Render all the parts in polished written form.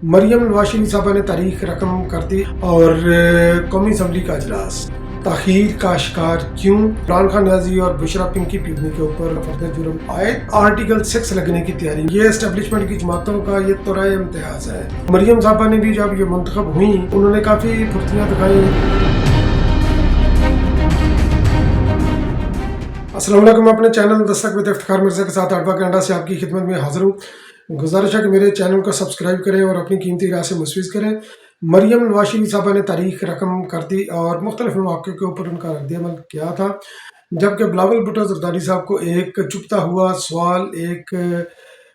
मरियम नवाज शरीफ साहबा ने तारीख रकम कर दी और कौमी असम्बली का अजलास ताखीर का शिकार क्यों? इमरान खान न्याजी और बुशरा पिंकी पिगनी के ऊपर फर्द जुर्म आए, आर्टिकल 6 लगने की तैयारी। ये एस्टेब्लिशमेंट की जमातों का ये तोरा इम्तियाज है। मरियम साहबा ने भी जब ये मुंतखब हुई उन्होंने काफ़ी फुर्तियाँ दिखाई। अस्सलाम वालेकुम, मैं अपने चैनल दस्तक विद इफ्तिखार मिर्ज़ा के साथ अरबा कनाडा से आपकी खिदमत में हाजिर हूँ। गुजारिश है कि मेरे चैनल को सब्सक्राइब करें और अपनी कीमती राय से मुस्फिज करें। मरियम नवाज शरीफ साहबा ने तारीख रकम कर दी और मुख्तलिफ मौक़े के ऊपर उनका रद्द-ए-अमल क्या था, जबकि बिलावल भुट्टो ज़रदारी साहब को एक चुभता हुआ सवाल एक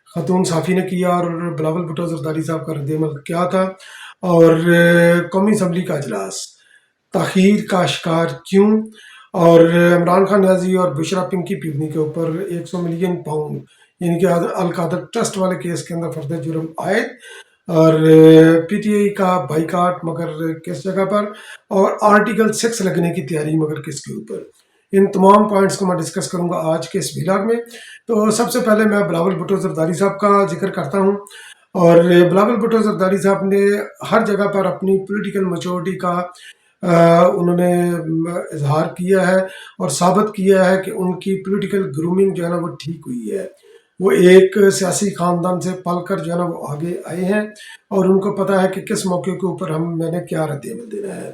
खातून साफ़ी ने किया और बिलावल भुट्टो ज़रदारी साहब का रद्द-ए-अमल क्या था, और कौमी असम्बली का अजलास ताख़ीर का शिकार क्यों, और इमरान खान न्याजी और बुशरा पिंकी पिगनी के ऊपर 100 मिलियन पाउंड यानी कि अल-कादर ट्रस्ट वाले केस के अंदर फर्द जुर्म आए और पीटीआई का बाइकाट मगर किस जगह पर, और आर्टिकल 6 लगने की तैयारी मगर किसके ऊपर। इन तमाम पॉइंट्स को मैं डिस्कस करूंगा आज के इस व्लॉग में। तो सबसे पहले मैं बिलावल भुट्टो ज़रदारी साहब का जिक्र करता हूं। और बिलावल भुट्टो ज़रदारी साहब ने हर जगह पर अपनी पॉलिटिकल मैच्योरिटी का उन्होंने इजहार किया है और साबित किया है कि उनकी पॉलिटिकल ग्रूमिंग जो है ना वो ठीक हुई है। वो एक सियासी ख़ानदान से पल कर जो है ना वो आगे आए हैं और उनको पता है कि किस मौके के ऊपर मैंने क्या रद्द-ए-अमल देना है।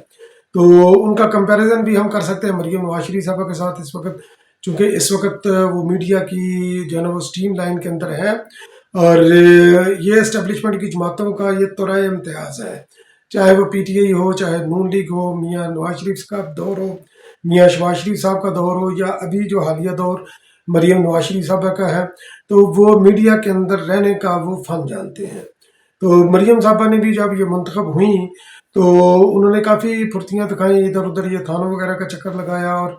तो उनका कंपैरिजन भी हम कर सकते हैं मरियम नवाज शरीफ साहबा के साथ इस वक्त, चूँकि इस वक्त वो मीडिया की जो है ना वो स्ट्रीम लाइन के अंदर है और ये इस्टेब्लिशमेंट की जमातों का ये तोरा इम्तियाज़ है, चाहे वो पीटीआई हो, चाहे नून लीग हो, मियाँ नवाज शरीफ का दौर हो, मियाँ शहबाज शरीफ साहब का दौर हो, या अभी जो हालिया दौर मरियम नवाज शरीफ साहबा का है, तो वो मीडिया के अंदर रहने का वो फ़न जानते हैं। तो मरियम साहबा ने भी जब ये मुंतखब हुई तो उन्होंने काफ़ी फुर्तियाँ दिखाई, इधर उधर ये थानों वगैरह का चक्कर लगाया और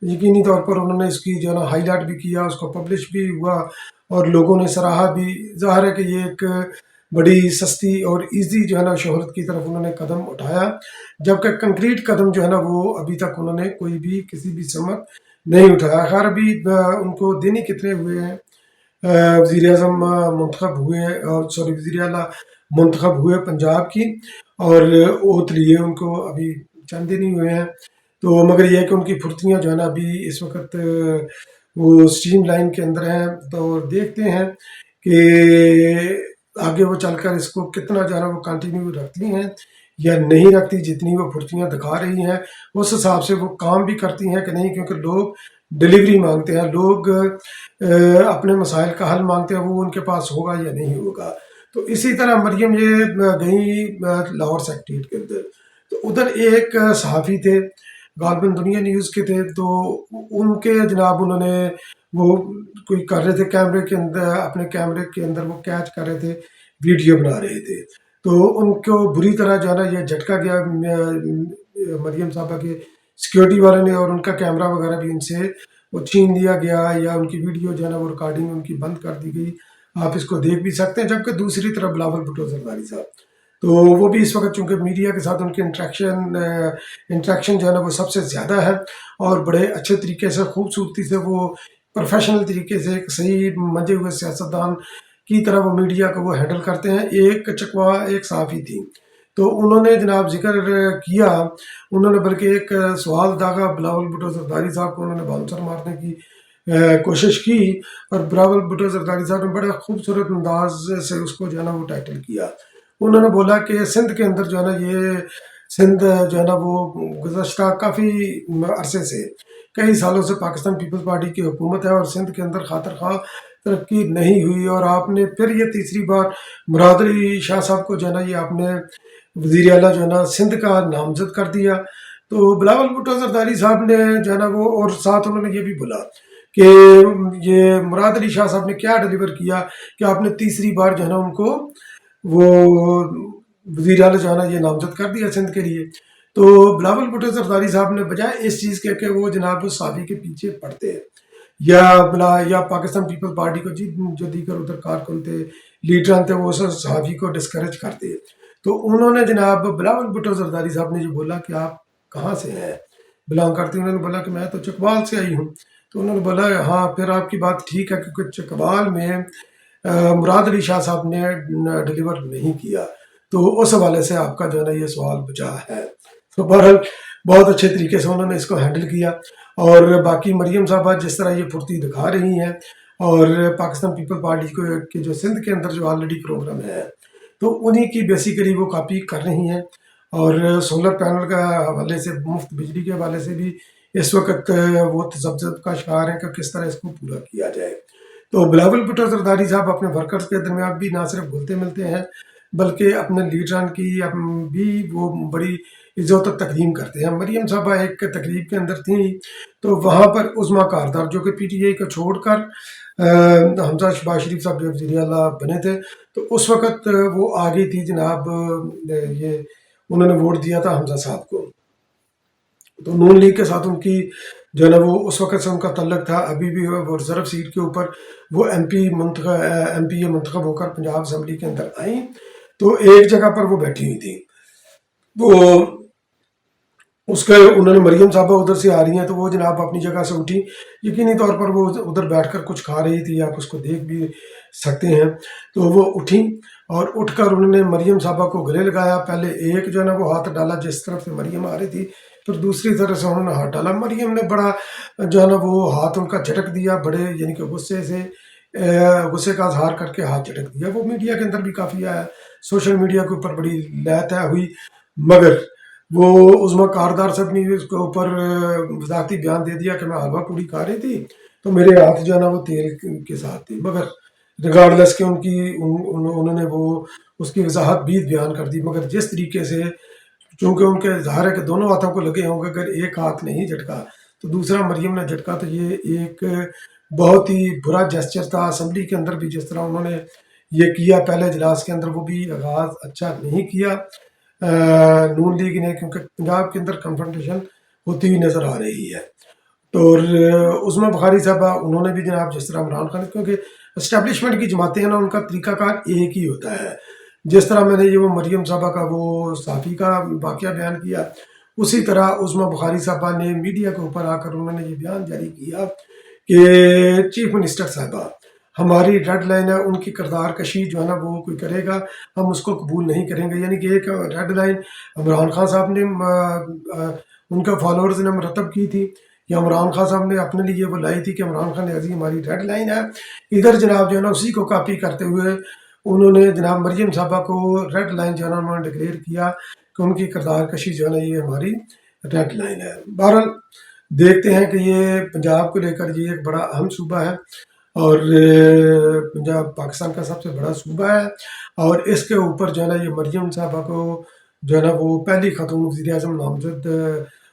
यकीनी तौर पर उन्होंने इसकी जो है ना हाईलाइट भी किया, उसको पब्लिश भी हुआ और लोगों ने सराहा भी। ज़ाहिर है कि ये एक बड़ी सस्ती और इजी जो है ना शोहरत की तरफ उन्होंने कदम उठाया, जबकि कंक्रीट कदम जो है ना वो अभी तक उन्होंने कोई भी किसी भी समत नहीं उठाया। खैर अभी उनको दिन ही कितने हुए हैं, वज़ीर आज़म मुंतखब हुए और सॉरी वज़ीर आला मुंतखब हुए पंजाब की, और ओथ लिए उनको अभी चंद दिन ही हुए हैं। तो मगर यह है कि उनकी फुर्तियाँ जो है ना अभी इस वक्त वो स्ट्रीम लाइन के अंदर हैं। तो देखते हैं कि आगे वो चलकर इसको कितना जो है ना वो कंटिन्यू रखती हैं या नहीं रखती। जितनी वो फुर्तियाँ दिखा रही हैं उस हिसाब से वो काम भी करती हैं कि नहीं, क्योंकि लोग डिलीवरी मांगते हैं, लोग अपने मसाइल का हल मांगते हैं, वो उनके पास होगा या नहीं होगा। तो इसी तरह मरियम ये गई लाहौर सेक्रेटेरिएट के अंदर, तो उधर एक सहाफ़ी थे, गालबन दुनिया न्यूज़ के थे, तो उनके जनाब उन्होंने वो कोई कर रहे थे कैमरे के अंदर, अपने कैमरे के अंदर वो कैच कर रहे थे, वीडियो बना रहे थे। तो उनको बुरी तरह जो है ना ये झटका गया मरियम साहबा के सिक्योरिटी वाले ने, और उनका कैमरा वगैरह भी उनसे वो छीन लिया गया या उनकी वीडियो जो है ना वो रिकॉर्डिंग उनकी बंद कर दी गई। आप इसको देख भी सकते हैं। जबकि दूसरी तरफ बिलावल भुट्टो ज़रदारी साहब, तो वो भी इस वक्त चूँकि मीडिया के साथ उनकी इंट्रैक्शन जो है ना वो सबसे ज़्यादा है और बड़े अच्छे तरीके से खूबसूरती से वो प्रोफेशनल तरीके से एक सही मंजे हुए सियासतदान की तरह वो मीडिया को वो हैंडल करते हैं। एक चकवा एक सहाफ़ी थी, तो उन्होंने जनाब ज़िक्र किया, उन्होंने बल्कि एक सवाल दागा बिलावल भुट्टो ज़रदारी साहब को, उन्होंने बाउंसर मारने की कोशिश की और बिलावल भुट्टो ज़रदारी साहब ने बड़ा खूबसूरत अंदाज से उसको जो है ना वो टाइटल किया। उन्होंने बोला कि सिंध के अंदर जो है ना ये सिंध जो है ना वो गुज़श्ता काफ़ी अरसे से कई सालों से पाकिस्तान पीपल्स पार्टी की हुकूमत है और सिंध के अंदर खातर खा तरक्की नहीं हुई, और आपने फिर ये तीसरी बार मुराद अली शाह साहब को जो है ना ये आपने वज़ीर आला जो है ना सिंध का नामज़द कर दिया। तो बिलावल भुट्टो ज़रदारी साहब ने जो है ना वो, और साथ उन्होंने ये भी बोला कि ये मुराद अली शाह साहब ने क्या डिलीवर किया कि आपने तीसरी बार जो है ना उनको वो वज़ीर आला जो है ना ये नामज़द कर दिया सिंध के लिए। तो बिलावल भुट्टो ज़रदारी साहब ने बजाय इस चीज़ के कि वो जनाब उस साफ़ी के पीछे पड़ते हैं या पाकिस्तान पीपल्स पार्टी को जो दीगर उधर कारकुन थे, लीडर थे, वो उस सहाफ़ी को डिस्करेज करते, तो उन्होंने जनाब बिलावल भुट्टो ज़रदारी साहब ने जो बोला कि आप कहाँ से हैं, बिलोंग करते हैं, उन्होंने बोला कि मैं तो चकवाल से आई हूँ। तो उन्होंने बोला हाँ फिर आपकी बात ठीक है, क्योंकि चकवाल में मुराद अली शाह साहब ने डिलीवर नहीं किया। تو اس حوالے سے آپ کا جو ہے نا یہ سوال بچا ہے. تو بہرحال بہت اچھے طریقے سے انہوں نے اس کو ہینڈل کیا. اور باقی مریم صاحبہ جس طرح یہ پھرتی دکھا رہی ہیں اور پاکستان پیپل پارٹی کو کے جو سندھ کے اندر جو آلریڈی پروگرام ہے تو انہی کی بیسیکلی وہ کاپی کر رہی ہیں. اور سولر پینل کا حوالے سے مفت بجلی کے حوالے سے بھی اس وقت وہ تذبذب کا شکار ہیں کہ کس طرح اس کو پورا کیا جائے. تو بلاول بھٹو زرداری صاحب اپنے ورکرز کے درمیان بھی نہ صرف گھلتے ملتے ہیں بلکہ اپنے لیڈران کی بھی وہ بڑی عزت و تکریم کرتے ہیں. مریم صاحبہ ایک تقریب کے اندر تھیں تو وہاں پر عظمیٰ کاردار جو کہ پی ٹی آئی کو چھوڑ کر حمزہ شہباز شریف صاحب جو وزیر اعلیٰ بنے تھے تو اس وقت وہ آگئی تھی جناب. یہ انہوں نے ووٹ دیا تھا حمزہ صاحب کو. تو نون لیگ کے ساتھ ان کی جو ہے نا وہ اس وقت سے ان کا تعلق تھا. ابھی بھی وہ ریزرو سیٹ کے اوپر وہ ایم پی منتخب ہو کر پنجاب اسمبلی کے اندر آئیں تو ایک جگہ پر وہ بیٹھی ہوئی تھی. وہ اس کے انہوں نے مریم صاحبہ ادھر سے آ رہی ہیں تو وہ جناب اپنی جگہ سے اٹھی. یقینی طور پر وہ ادھر بیٹھ کر کچھ کھا رہی تھی, آپ اس کو دیکھ بھی سکتے ہیں. تو وہ اٹھیں اور اٹھ کر انہوں نے مریم صاحبہ کو گلے لگایا. پہلے ایک جو ہے نا وہ ہاتھ ڈالا جس طرف سے مریم آ رہی تھی, پھر دوسری طرف سے انہوں نے ہاتھ ڈالا. مریم نے بڑا جو ہے نا وہ ہاتھ ان کا جھٹک دیا, بڑے یعنی کہ غصے کا اظہار کر کے ہاتھ جھٹک دیا. وہ میڈیا کے اندر بھی کافی آیا, سوشل میڈیا کے اوپر بڑی لے طے ہوئی, مگر وہ عظمیٰ کاردار صاحب نے اس کے اوپر وضاحتی بیان دے دیا کہ میں حلوہ پوڑی کھا رہی تھی تو میرے ہاتھ جو ہے نا وہ تیل کے ساتھ تھی. مگر ریگارڈلیس کہ انہوں نے وہ اس کی وضاحت بھی بیان کر دی. مگر جس طریقے سے چونکہ ان کے ظاہر ہے کہ دونوں ہاتھوں کو لگے ہوں گے, اگر ایک ہاتھ نہیں جھٹکا تو دوسرا مریم نے جھٹکا تو یہ ایک بہت ہی برا جیسچر تھا. اسمبلی کے اندر بھی جس طرح انہوں نے یہ کیا پہلے اجلاس کے اندر وہ بھی آغاز اچھا نہیں کیا نون لیگ نے, کیونکہ پنجاب کے اندر کنفرنٹیشن ہوتی ہوئی نظر آ رہی ہے. تو عظمیٰ بخاری صاحبہ انہوں نے بھی جناب جس طرح عمران خان, کیونکہ اسٹیبلشمنٹ کی جماعتیں ہیں نا ان کا طریقہ کار ایک ہی ہوتا ہے. جس طرح میں نے یہ وہ مریم صاحبہ کا وہ صحافی کا واقعہ بیان کیا, اسی طرح عظمیٰ بخاری صاحبہ نے میڈیا کے اوپر آ کر انہوں نے یہ بیان جاری کیا کہ چیف منسٹر صاحبہ ہماری ریڈ لائن ہے, ان کی کردار کشی جو ہے نا وہ کوئی کرے گا ہم اس کو قبول نہیں کریں گے. یعنی کہ ایک ریڈ لائن عمران خان صاحب نے ان کا فالوورز نے مرتب کی تھی, یا عمران خان صاحب نے اپنے لیے وہ لائی تھی کہ عمران خان عزیز ہماری ریڈ لائن ہے. ادھر جناب جو ہے نا اسی کو کاپی کرتے ہوئے انہوں نے جناب مریم صاحبہ کو ریڈ لائن جو ہے نا انہوں نے ڈکلیئر کیا کہ ان کی کردار کشی جو ہے نا یہ ہماری ریڈ لائن ہے. بہرحال دیکھتے ہیں کہ یہ پنجاب کو لے کر یہ ایک بڑا اہم صوبہ ہے اور پنجاب پاکستان کا سب سے بڑا صوبہ ہے, اور اس کے اوپر جو ہے نا یہ مریم صاحبہ کو جو ہے نا وہ پہلی خاتون وزیر اعظم نامزد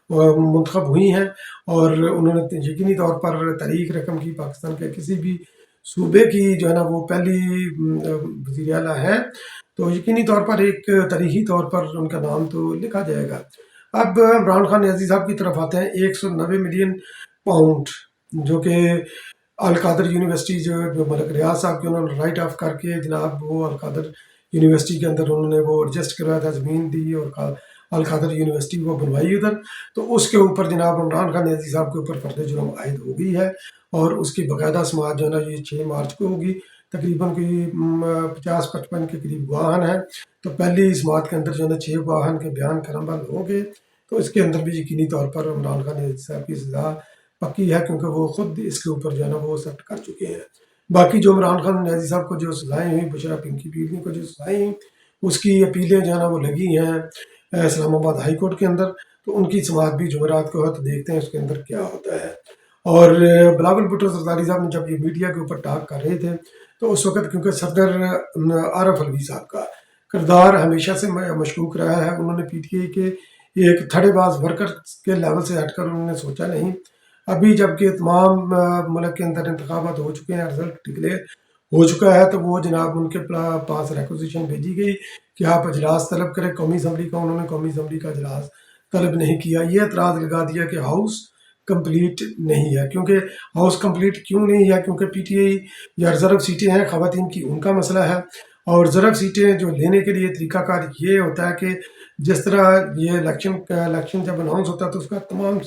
منتخب ہوئی ہیں, اور انہوں نے یقینی طور پر تاریخ رقم کی پاکستان کے کسی بھی صوبے کی جو ہے نا وہ پہلی وزیر اعلیٰ ہے. تو یقینی طور پر ایک تاریخی طور پر ان کا نام تو لکھا جائے گا. اب عمران خان عزیز صاحب کی طرف آتے ہیں. 190 ملین پاؤنڈ جو کہ القادر یونیورسٹی جو ملک ریاض صاحب کی انہوں نے رائٹ آف کر کے جناب وہ القادر یونیورسٹی کے اندر انہوں نے وہ ایڈجسٹ کروایا تھا, زمین دی اور القادر یونیورسٹی وہ بنوائی ادھر. تو اس کے اوپر جناب عمران خان عزیز صاحب کے اوپر فرد جرم عائد ہو گئی ہے, اور اس کی باقاعدہ سماعت جو ہے نا یہ 6 مارچ کو ہوگی. تقریباً کوئی 50-55 کے قریب گواہان ہیں, تو پہلی سماعت کے اندر جو ہے نا 6 گواہان کے بیان کرم بند ہوں گے. تو اس کے اندر بھی یقینی طور پر عمران خان عزیز صاحب کی سزا پکی ہے, کیونکہ وہ خود اس کے اوپر جو ہے نا وہ ایکسیپٹ کر چکے ہیں. باقی جو عمران خان عزیز صاحب کو جو سزائیں ہوئیں, بشرا پنکی پیرنی کو جو سزائیں ہوئیں, اس کی اپیلیں جو ہے نا وہ لگی ہیں اسلام آباد ہائی کورٹ کے اندر. تو ان کی سماعت بھی جمعرات کو ہے, تو دیکھتے ہیں اس کے اندر کیا ہوتا ہے. اور بلاول بھٹو زرداری صاحب نے جب یہ میڈیا کے اوپر ٹاک کر رہے تھے تو اس وقت کیونکہ صدر عارف علوی صاحب کا کردار ہمیشہ سے مشکوک رہا ہے, انہوں نے پی ٹی آئی کے ایک تھڑے باز ورکر کے لیول سے ہٹ کر انہوں نے سوچا نہیں. ابھی جب کہ تمام ملک کے اندر انتخابات ہو چکے ہیں, رزلٹ ڈکلیئر ہو چکا ہے, تو وہ جناب ان کے پاس ریکوزیشن بھیجی گئی کہ آپ اجلاس طلب کریں قومی اسمبلی کا. انہوں نے قومی اسمبلی کا اجلاس طلب نہیں کیا. یہ اعتراض لگا دیا کہ ہاؤس کمپلیٹ نہیں ہے. کیونکہ ہاؤس کمپلیٹ کیوں نہیں ہے, کیونکہ پی ٹی آئی یا ریزرو سیٹیں ہیں خواتین کی, ان کا مسئلہ ہے. اور ریزرو سیٹیں جو لینے کے لیے طریقہ کار یہ ہوتا ہے کہ جس طرح یہ الیکشن جب اناؤنس ہوتا ہے تو اس کا تمام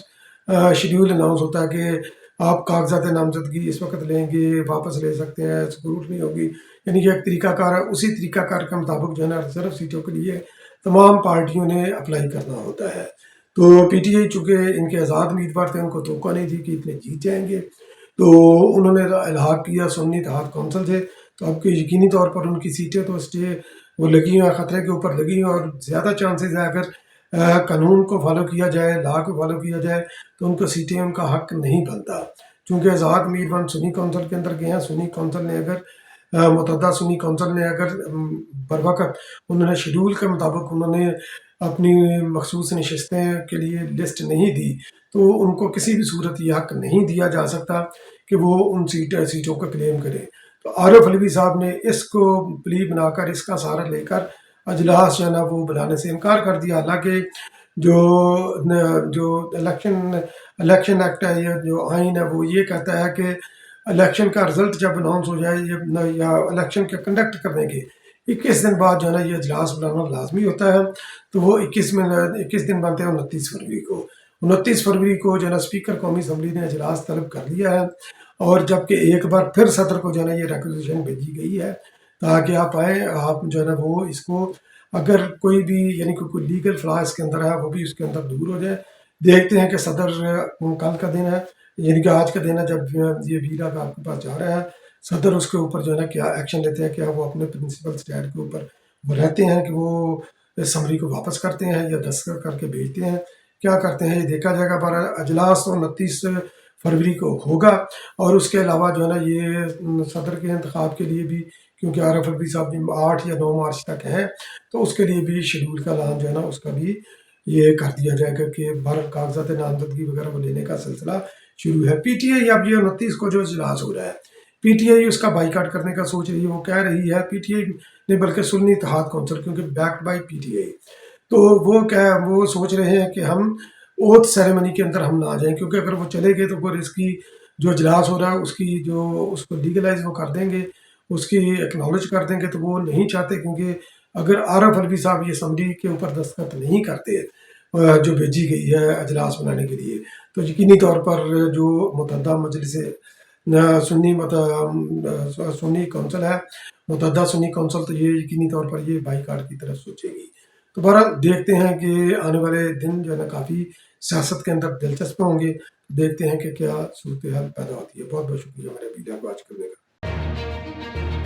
شیڈیول اناؤنس ہوتا ہے کہ آپ کاغذات نامزدگی اس وقت لیں گے, واپس لے سکتے ہیں, اسکروٹنی ہوگی, यानी कि एक तरीका कार है, उसी तरीका कार के मुताबिक जो है ना रिजर्व सीटों के लिए तमाम पार्टियों ने अप्लाई करना होता है। तो पीटीआई चूँकि इनके आज़ाद उम्मीदवार थे, उनको तवक्को नहीं थी कि इतने जीत जाएंगे, तो उन्होंने इल्हाक किया सुन्नी इत्तेहाद कौंसिल से। तो अब कि यकीनी तौर पर उनकी सीटें तो स्टे वो लगी हैं, ख़तरे के ऊपर लगी हैं, और ज़्यादा चांसेस है अगर कानून को फॉलो किया जाए, लॉ को फॉलो किया जाए, तो उनको सीटें उनका हक नहीं बनता। चूँकि आज़ाद उम्मीदवार सुन्नी कौंसिल के अंदर गए हैं, सुन्नी कौंसिल ने अगर मुतहदा सुन्नी कौंसिल ने अगर बर वक़्त उन्होंने शेड्यूल के मुताबिक उन्होंने अपनी मखसूस नशस्तें के लिए लिस्ट नहीं दी, तो उनको किसी भी सूरत ये हक नहीं दिया जा सकता कि वो उन सीटों को क्लेम करें। तो आरिफ अलवी साहब ने इसको प्ली बनाकर, इसका सहारा लेकर अजलास जो है ना वो बुलाने से इनकार कर दिया। हालांकि जो इलेक्शन एक्ट है या जो आइन है वो ये कहता है कि इलेक्शन का रिजल्ट जब अनाउंस हो जाए या इलेक्शन के कंडक्ट करने के 21 दिन बाद जो है ना ये इजलास बुलाना लाजमी होता है। तो वो 21 दिन बनते हैं 29 फरवरी को। 29 फरवरी को जो है ना स्पीकर कौमी असम्बली ने इजलास तलब कर लिया है, और जबकि एक बार फिर सदर को जो है ना ये रिक्वेजिशन भेजी गई है ताकि आप आए, आप जो है ना वो इसको अगर कोई भी यानी कि कोई लीगल फ्लॉ इसके अंदर है वो भी उसके अंदर दूर हो जाए। देखते हैं कि सदर कल का दिन है, यानी कि आज का दिन है जब ये वीरा का आपके पास जा रहा है, सदर उसके ऊपर जो है ना क्या एक्शन लेते हैं, क्या वो अपने प्रिंसिपल स्टैंड के ऊपर वो रहते हैं कि वो इस समरी को वापस करते हैं या दस्तखत करके भेजते हैं, क्या करते हैं ये देखा जाएगा। पर अजलास तो 29 फरवरी को होगा, और उसके अलावा जो है ना ये सदर के इंतखाब के लिए भी, क्योंकि आरिफ अलवी साहब 8 या 9 मार्च तक हैं, तो उसके लिए भी शेड्यूल का ऐलान जो है ना उसका भी ये कर दिया जाएगा कि भारत कागजात नामजदगी वगैरह को लेने का सिलसिला शुरू है। पीटीआई अब ये 29 को जो इजलास हो रहा है, पीटीआई उसका बाइकाट करने का सोच रही है। वो कह रही है पीटीआई ने, बल्कि सुन्नी इत्तेहाद कौंसिल, क्योंकि बैक्ड बाय पीटीआई, तो वो सोच रहे हैं कि हम ओथ सेरेमनी के अंदर हम ना आ जाएं, क्योंकि अगर वो चले गए तो फिर इसकी जो इजलास हो रहा है उसकी जो उसको लीगलाइज वो कर देंगे, उसकी एक्नॉलेज कर देंगे, तो वो नहीं चाहते। क्योंकि अगर आरिफ अलवी साहब ये असम्बली के ऊपर दस्तखत नहीं करते जो भेजी गई है अजलास बनाने के लिए, तो यकीनी तौर पर जो मुतहदा मजलिस सुन्नी कौंसिल है, मुतहदा सुन्नी कौंसिल, तो ये यकीनी तौर पर ये बाईकाट की तरफ सोचेगी। तो बहरहाल देखते हैं कि आने वाले दिन जो है ना काफ़ी सियासत के अंदर दिलचस्प होंगे। देखते हैं कि क्या सूरत हाल पैदा होती है। बहुत बहुत शुक्रिया मेरे वीडियो को वॉच करने का।